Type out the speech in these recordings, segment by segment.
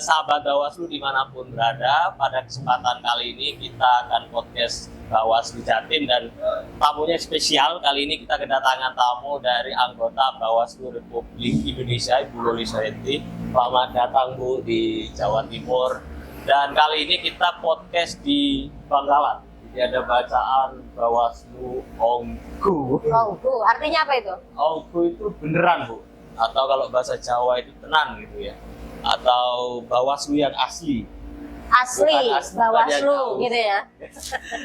sahabat Bawaslu dimanapun berada. Pada kesempatan kali ini kita akan podcast Bawaslu Jatim dan tamunya spesial. Kali ini kita kedatangan tamu dari anggota Bawaslu Republik Indonesia, Ibu Loli Soenti. Selamat datang Bu di Jawa Timur. Dan kali ini kita podcast di Bangkalan. Jadi ada bacaan Bawaslu Ongku. Ongku, artinya apa itu? Ongku itu beneran Bu. Atau kalau bahasa Jawa itu tenan gitu ya. Atau Bawaslu yang asli. Asli, Bawaslu bukan gitu ya.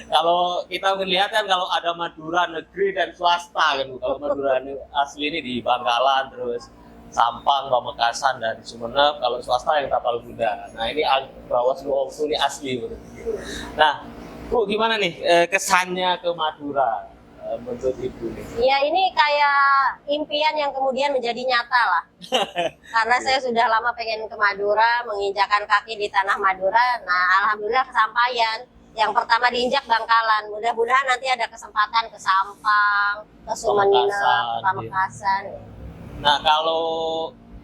Kalau kita melihat kan kalau ada Madura negeri dan swasta kan Bu. Kalau Madura asli ini di Bangkalan, terus Sampang, Pamekasan dan Sumeneb. Kalau swasta yang Tapal Kuda. Nah ini Bawaslu Ongku ini asli Bu. Nah Bu gimana nih kesannya ke Madura? Menurut Ibu nih? Ya ini kayak impian yang kemudian menjadi nyata lah. Karena saya sudah lama pengen ke Madura, menginjakan kaki di tanah Madura. Nah alhamdulillah kesampaian. Yang pertama diinjak Bangkalan. Mudah-mudahan nanti ada kesempatan ke Sampang, ke Sumeneb, Pamekasan. Nah kalau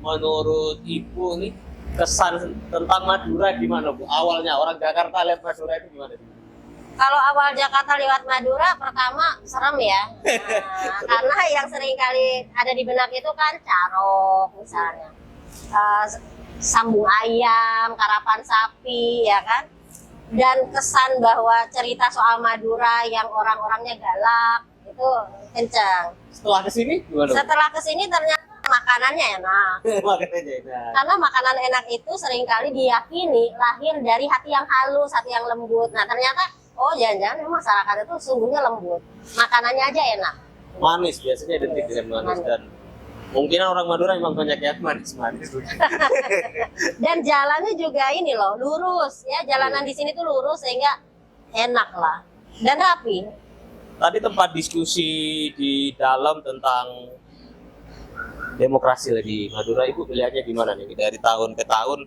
menurut Ibu nih kesan tentang Madura gimana Bu? Awalnya orang Jakarta lihat Madura itu gimana? Kalau awal Jakarta lewat Madura, pertama serem ya. Nah, karena yang sering kali ada di benak itu kan carok misalnya. Sambung ayam, karapan sapi, ya kan. Dan kesan bahwa cerita soal Madura yang orang-orangnya galak, itu kencang. Setelah kesini gimana? Setelah kesini ternyata makanannya enak. Makanannya enak. Karena makanan enak itu seringkali diyakini lahir dari hati yang halus, hati yang lembut. Nah ternyata oh jangan-jangan memang masyarakat itu sungguhnya lembut, makanannya aja enak. Manis biasanya identik dengan manis dan mungkin orang Madura memang banyak yang manis-manis. Dan jalannya juga ini loh lurus ya, jalanan di sini tuh lurus sehingga enak lah dan rapi. Tadi tempat diskusi di dalam tentang demokrasi di Madura, Ibu melihatnya gimana nih dari tahun ke tahun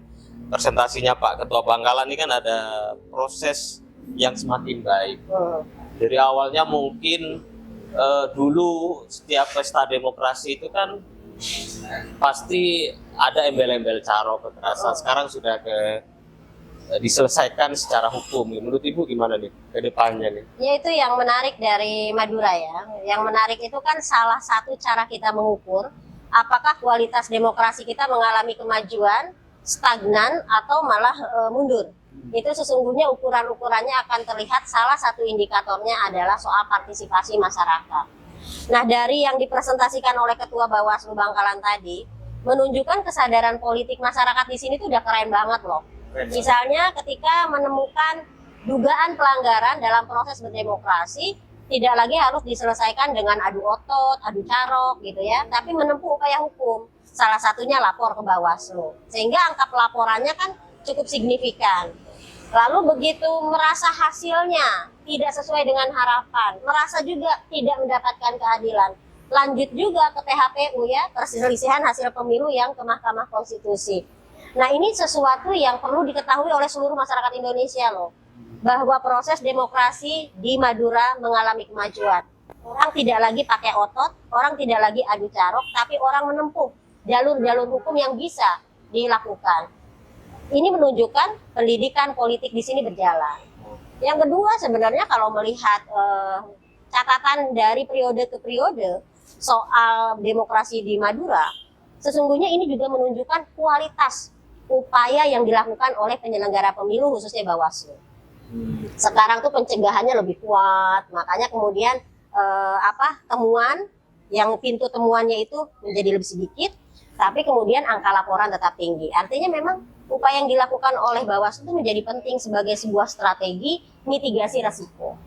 presentasinya Pak Ketua Bangkalan ini kan ada proses yang semakin baik. Dari awalnya mungkin dulu setiap pesta demokrasi itu kan pasti ada embel-embel carok kekerasan. Sekarang sudah diselesaikan secara hukum. Menurut Ibu gimana nih ke depannya nih? Ya itu yang menarik dari Madura ya. Yang menarik itu kan salah satu cara kita mengukur apakah kualitas demokrasi kita mengalami kemajuan, stagnan atau malah mundur. Itu sesungguhnya ukuran-ukurannya akan terlihat, salah satu indikatornya adalah soal partisipasi masyarakat. Nah dari yang dipresentasikan oleh Ketua Bawaslu Bangkalan tadi menunjukkan kesadaran politik masyarakat di sini tuh udah keren banget loh. Misalnya ketika menemukan dugaan pelanggaran dalam proses berdemokrasi tidak lagi harus diselesaikan dengan adu otot, adu carok gitu ya, tapi menempuh upaya hukum. Salah satunya lapor ke Bawaslu. Sehingga angka pelaporannya kan cukup signifikan. Lalu begitu merasa hasilnya tidak sesuai dengan harapan, merasa juga tidak mendapatkan keadilan, lanjut juga ke PHPU ya, perselisihan hasil pemilu yang ke Mahkamah Konstitusi. Nah ini sesuatu yang perlu diketahui oleh seluruh masyarakat Indonesia loh, bahwa proses demokrasi di Madura mengalami kemajuan. Orang tidak lagi pakai otot, orang tidak lagi adu carok, tapi orang menempuh jalur-jalur hukum yang bisa dilakukan. Ini menunjukkan pendidikan politik di sini berjalan. Yang kedua sebenarnya kalau melihat catatan dari periode ke periode soal demokrasi di Madura, sesungguhnya ini juga menunjukkan kualitas upaya yang dilakukan oleh penyelenggara pemilu khususnya Bawaslu. Sekarang tuh pencegahannya lebih kuat, makanya kemudian temuan yang pintu temuannya itu menjadi lebih sedikit, tapi kemudian angka laporan tetap tinggi. Artinya memang upaya yang dilakukan oleh Bawaslu itu menjadi penting sebagai sebuah strategi mitigasi resiko.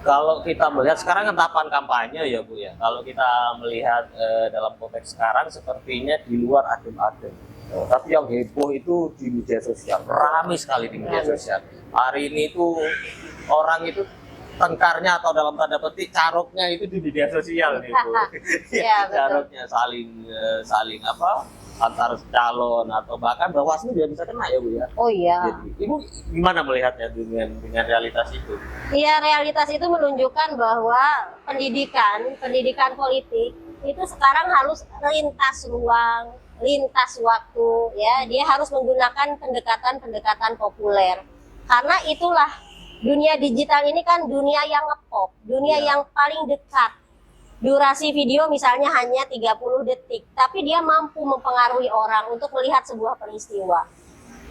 Kalau kita melihat sekarang kan tahapan kampanye ya Bu ya. Kalau kita melihat dalam konteks sekarang sepertinya di luar adem-adem. Tapi yang heboh itu di media sosial, ramai sekali di media sosial. Hari ini tuh orang itu tengkarnya atau dalam tanda petik caroknya itu di media sosial nih Bu. Ya, Caroknya saling antar calon atau bahkan Bawaslu juga bisa kena ya Bu ya. Oh iya. Jadi, Ibu gimana melihatnya dengan realitas itu? Iya, realitas itu menunjukkan bahwa pendidikan politik itu sekarang harus lintas ruang, lintas waktu, ya. Dia harus menggunakan pendekatan-pendekatan populer. Karena itulah dunia digital ini kan dunia yang ngepop, dunia yang paling dekat. Durasi video misalnya hanya 30 detik, tapi dia mampu mempengaruhi orang untuk melihat sebuah peristiwa.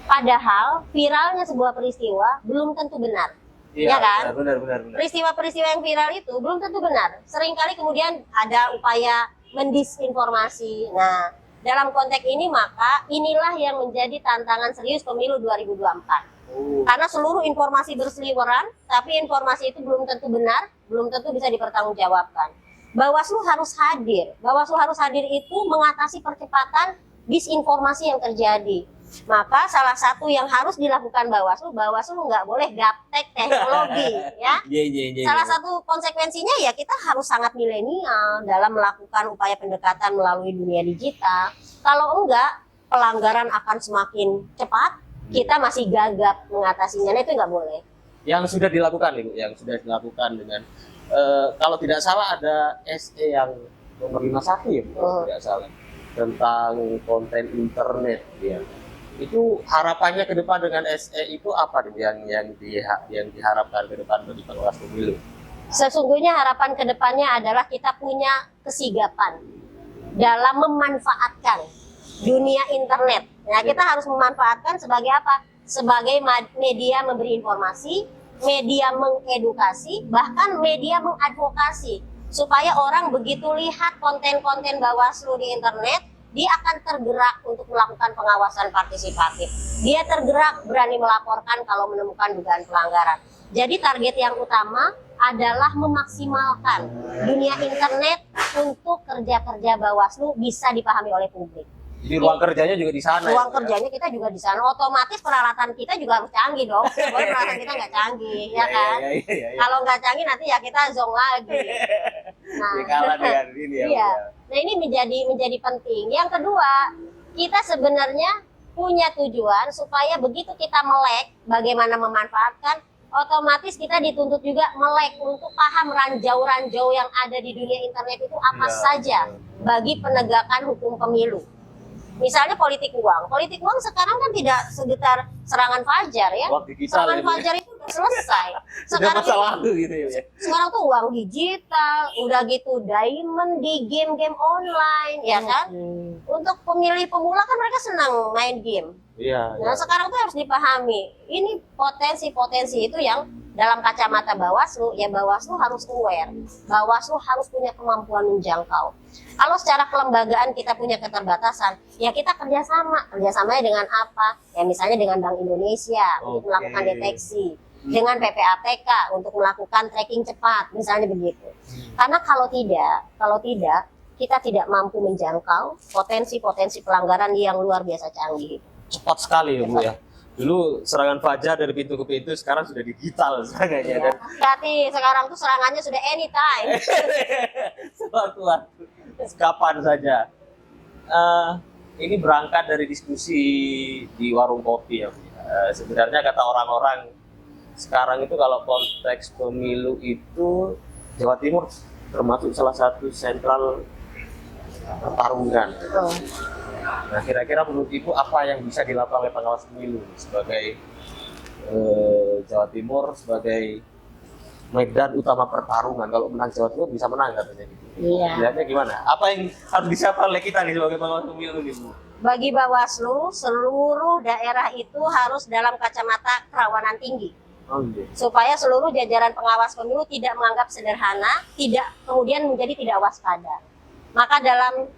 Padahal viralnya sebuah peristiwa belum tentu benar. Ya kan? Benar. Peristiwa-peristiwa yang viral itu belum tentu benar. Seringkali kemudian ada upaya mendisinformasi. Nah, dalam konteks ini maka inilah yang menjadi tantangan serius pemilu 2024. Karena seluruh informasi berseliweran, tapi informasi itu belum tentu benar, belum tentu bisa dipertanggungjawabkan. Bawaslu harus hadir. Bawaslu harus hadir itu mengatasi percepatan disinformasi yang terjadi. Maka salah satu yang harus dilakukan Bawaslu nggak boleh gaptek teknologi, ya. Salah satu konsekuensinya ya kita harus sangat milenial dalam melakukan upaya pendekatan melalui dunia digital. Kalau enggak, pelanggaran akan semakin cepat, kita masih gagap mengatasinya. Nah, itu nggak boleh. Yang sudah dilakukan, Ibu, yang sudah dilakukan dengan kalau tidak salah ada SE yang nomor 51 ya, kalau tidak salah, tentang konten internet, ya. Itu harapannya ke depan dengan SE itu apa yang diharapkan ke depan bagi pengawas pemilu? Sesungguhnya harapan ke depannya adalah kita punya kesigapan dalam memanfaatkan dunia internet. Nah, kita harus memanfaatkan sebagai apa? Sebagai media memberi informasi, media mengedukasi, bahkan media mengadvokasi. Supaya orang begitu lihat konten-konten Bawaslu di internet, dia akan tergerak untuk melakukan pengawasan partisipatif. Dia tergerak berani melaporkan kalau menemukan dugaan pelanggaran. Jadi target yang utama adalah memaksimalkan dunia internet untuk kerja-kerja Bawaslu bisa dipahami oleh publik. Jadi ruang kerjanya juga di sana. Ruang kerjanya kita juga di sana. Otomatis peralatan kita juga harus canggih dong. Boleh peralatan kita nggak canggih, ya kan? Kalau nggak canggih nanti ya kita zong lagi. Nah, kalah dengan ini ya. Iya. Nah, ini menjadi penting. Yang kedua, kita sebenarnya punya tujuan supaya begitu kita melek bagaimana memanfaatkan, otomatis kita dituntut juga melek untuk paham ranjau-ranjau yang ada di dunia internet itu apa saja bagi penegakan hukum pemilu. Misalnya politik uang. Politik uang sekarang kan tidak sekitar serangan fajar, ya. Serangan fajar itu udah selesai. Sekarang gitu ya. Sekarang tuh uang digital, udah gitu diamond di game-game online, ya kan? Untuk pemilih pemula kan mereka senang main game. Iya. Nah, sekarang tuh harus dipahami. Ini potensi-potensi itu yang dalam kacamata Bawaslu, ya Bawaslu harus aware. Bawaslu harus punya kemampuan menjangkau. Kalau secara kelembagaan kita punya keterbatasan, ya kita kerjasama. Kerjasamanya dengan apa? Ya misalnya dengan Bank Indonesia untuk melakukan deteksi, dengan PPATK untuk melakukan tracking cepat, misalnya begitu. Karena kalau tidak, kita tidak mampu menjangkau potensi-potensi pelanggaran yang luar biasa canggih. Cepat sekali ya, Bu, ya. Dulu serangan fajar dari pintu ke pintu, sekarang sudah digital serangannya. Ya, hati sekarang tuh serangannya sudah anytime. Sewaktu-waktu, kapan saja. Ini berangkat dari diskusi di warung kopi ya. Sebenarnya kata orang-orang sekarang itu kalau konteks pemilu itu Jawa Timur termasuk salah satu sentral pertarungan. Nah, kira-kira menurut Ibu apa yang bisa dilakukan oleh pengawas pemilu sebagai Jawa Timur sebagai medan utama pertarungan? Kalau menang Jawa Timur bisa menang katanya gitu. Iya. Lihatnya gimana? Apa yang harus disiapkan oleh kita nih sebagai pengawas pemilu nih, Bu? Bagi Bawaslu, seluruh daerah itu harus dalam kacamata kerawanan tinggi. Supaya seluruh jajaran pengawas pemilu tidak menganggap sederhana, tidak kemudian menjadi tidak waspada. Maka dalam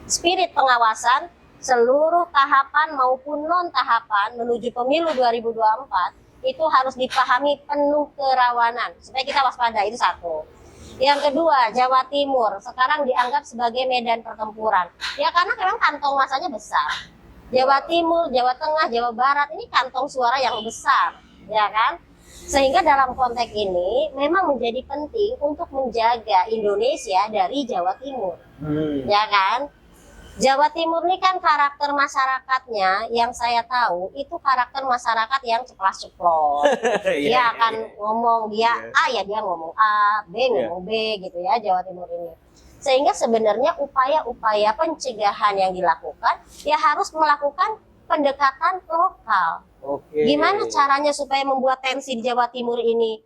spirit pengawasan, seluruh tahapan maupun non-tahapan menuju pemilu 2024 itu harus dipahami penuh kerawanan supaya kita waspada. Itu satu. Yang kedua, Jawa Timur sekarang dianggap sebagai medan pertempuran. Ya karena memang kantong masanya besar. Jawa Timur, Jawa Tengah, Jawa Barat ini kantong suara yang besar, ya kan? Sehingga dalam konteks ini memang menjadi penting untuk menjaga Indonesia dari Jawa Timur, ya kan? Jawa Timur ini kan karakter masyarakatnya yang saya tahu itu karakter masyarakat yang ceplas-ceplos. Dia akan ngomong dia A ya dia ngomong A, B ngomong B gitu ya Jawa Timur ini. Sehingga sebenarnya upaya-upaya pencegahan yang dilakukan ya harus melakukan pendekatan lokal. Oke. Gimana caranya supaya membuat tensi di Jawa Timur ini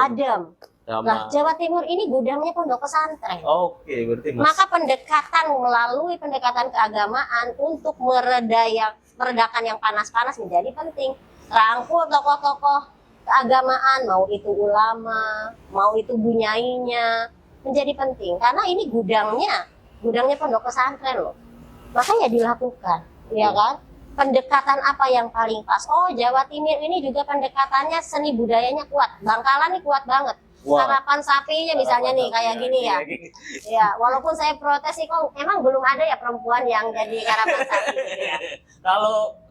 adem? Nah, Jawa Timur ini gudangnya pondok pesantren. Oke, berarti Mas. Maka pendekatan melalui pendekatan keagamaan untuk meredakan yang panas-panas menjadi penting. Rangkul tokoh-tokoh keagamaan, mau itu ulama, mau itu bunyainya, menjadi penting. Karena ini gudangnya pondok pesantren loh. Makanya dilakukan, ya kan? Pendekatan apa yang paling pas? Oh, Jawa Timur ini juga pendekatannya seni budayanya kuat. Bangkalan ini kuat banget. Wah. Karapan sapinya misalnya nih kayak gini ya. Ya, walaupun saya protes sih kok emang belum ada ya perempuan yang jadi karapan sapi gitu ya.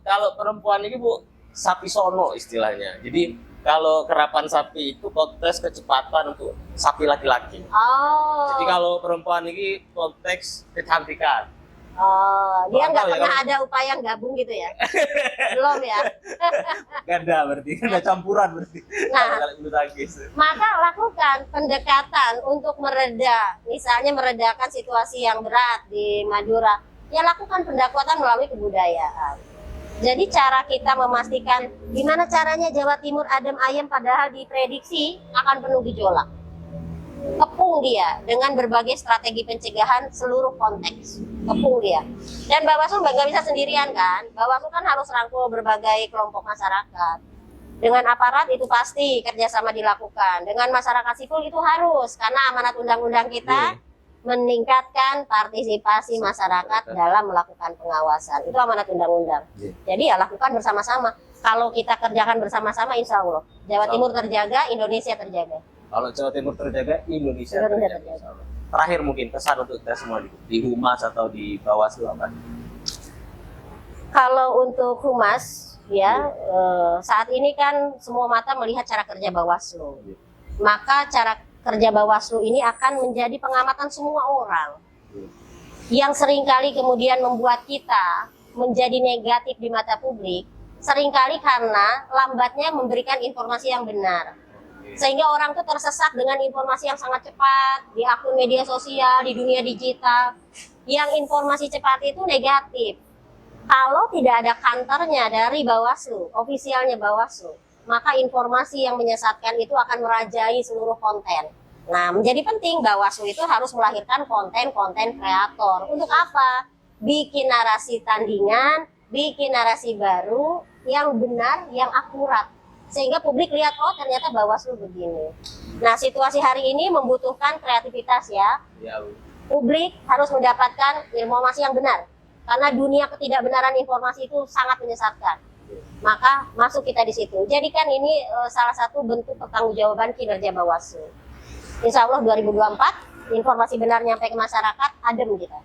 Kalau perempuan ini Bu, sapi sono istilahnya. Jadi kalau karapan sapi itu konteks kecepatan untuk sapi laki-laki. Oh. Jadi kalau perempuan ini konteks kecantikan. Oh, dia nggak Bakal ya, pernah ada upaya gabung gitu ya? Belum ya? Ganda berarti, ganda campuran berarti. Nah. Kalau bulu tangkis. Maka lakukan pendekatan untuk misalnya meredakan situasi yang berat di Madura. Ya lakukan pendekatan melalui kebudayaan. Jadi cara kita memastikan gimana caranya Jawa Timur adem ayem padahal diprediksi akan penuh gejolak. Kepung dia dengan berbagai strategi pencegahan seluruh konteks. Kepung dia. Dan Bawaslu nggak bisa sendirian kan? Bawaslu kan harus rangkul berbagai kelompok masyarakat. Dengan aparat itu pasti kerjasama dilakukan. Dengan masyarakat sipil itu harus, karena amanat undang-undang kita meningkatkan partisipasi masyarakat dalam melakukan pengawasan. Itu amanat undang-undang. Jadi ya lakukan bersama-sama. Kalau kita kerjakan bersama-sama, insya Allah Jawa Timur terjaga, Indonesia terjaga. Kalau Jawa Timur terjaga, Indonesia terjaga. Terakhir mungkin pesan untuk kita semua di Humas atau di Bawaslu apa? Kalau untuk Humas, ya saat ini kan semua mata melihat cara kerja Bawaslu. Maka cara kerja Bawaslu ini akan menjadi pengamatan semua orang. Yang seringkali kemudian membuat kita menjadi negatif di mata publik, seringkali karena lambatnya memberikan informasi yang benar. Sehingga orang tuh tersesat dengan informasi yang sangat cepat di akun media sosial, di dunia digital. Yang informasi cepat itu negatif. Kalau tidak ada kantornya dari Bawaslu, ofisialnya Bawaslu, maka informasi yang menyesatkan itu akan merajai seluruh konten. Nah, menjadi penting Bawaslu itu harus melahirkan konten-konten kreator. Untuk apa? Bikin narasi tandingan, bikin narasi baru yang benar, yang akurat. Sehingga publik lihat, oh ternyata Bawaslu begini. Nah, situasi hari ini membutuhkan kreativitas ya. Publik harus mendapatkan informasi yang benar. Karena dunia ketidakbenaran informasi itu sangat menyesatkan. Maka masuk kita di situ. Jadikan ini salah satu bentuk pertanggungjawaban kinerja Bawaslu. Insya Allah 2024, informasi benar nyampe ke masyarakat, adem kita.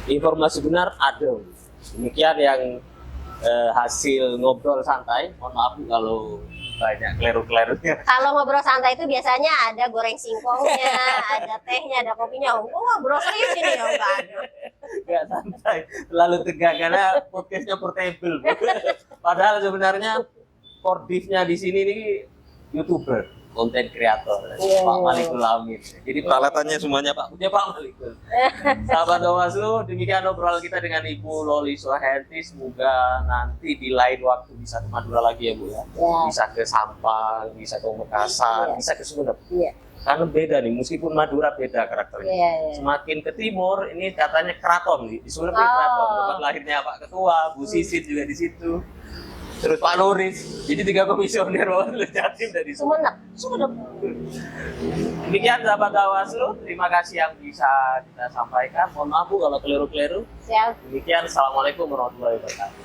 Informasi benar, adem. Demikian yang hasil ngobrol santai. Mohon maaf kalau banyak kleru-klerunya. Kalau ngobrol santai itu biasanya ada goreng singkongnya, ada tehnya, ada kopinya. Oh, ngobrol serius ini ya, enggak ada. Enggak santai, terlalu tegak karena podcastnya portable. Padahal sebenarnya pordifnya di sini nih YouTuber, konten kreator, Pak Malikul Amin. Jadi peralatannya semuanya punya Pak Malikul. Sahabat Bawaslu, demikian obrolan kita dengan Ibu Loli Suhayanti. Semoga nanti di lain waktu bisa ke Madura lagi ya Bu ya. Bisa ke Sampang, bisa ke Makassar, bisa ke Sumeneb. Karena beda nih, meskipun Madura beda karakternya. Semakin ke timur, ini katanya keraton nih. Di Sumeneb keraton, tempat lahirnya Pak Ketua, Bu Sisit juga di situ. Terus Pak Nuris, jadi 3 komisioner Bawaslu Jatim dari Sumeneb. Demikian sahabat Bawaslu, terima kasih yang bisa kita sampaikan. Mohon maaf Bu kalau keliru-keliru. Siap. Demikian, Assalamualaikum warahmatullahi wabarakatuh.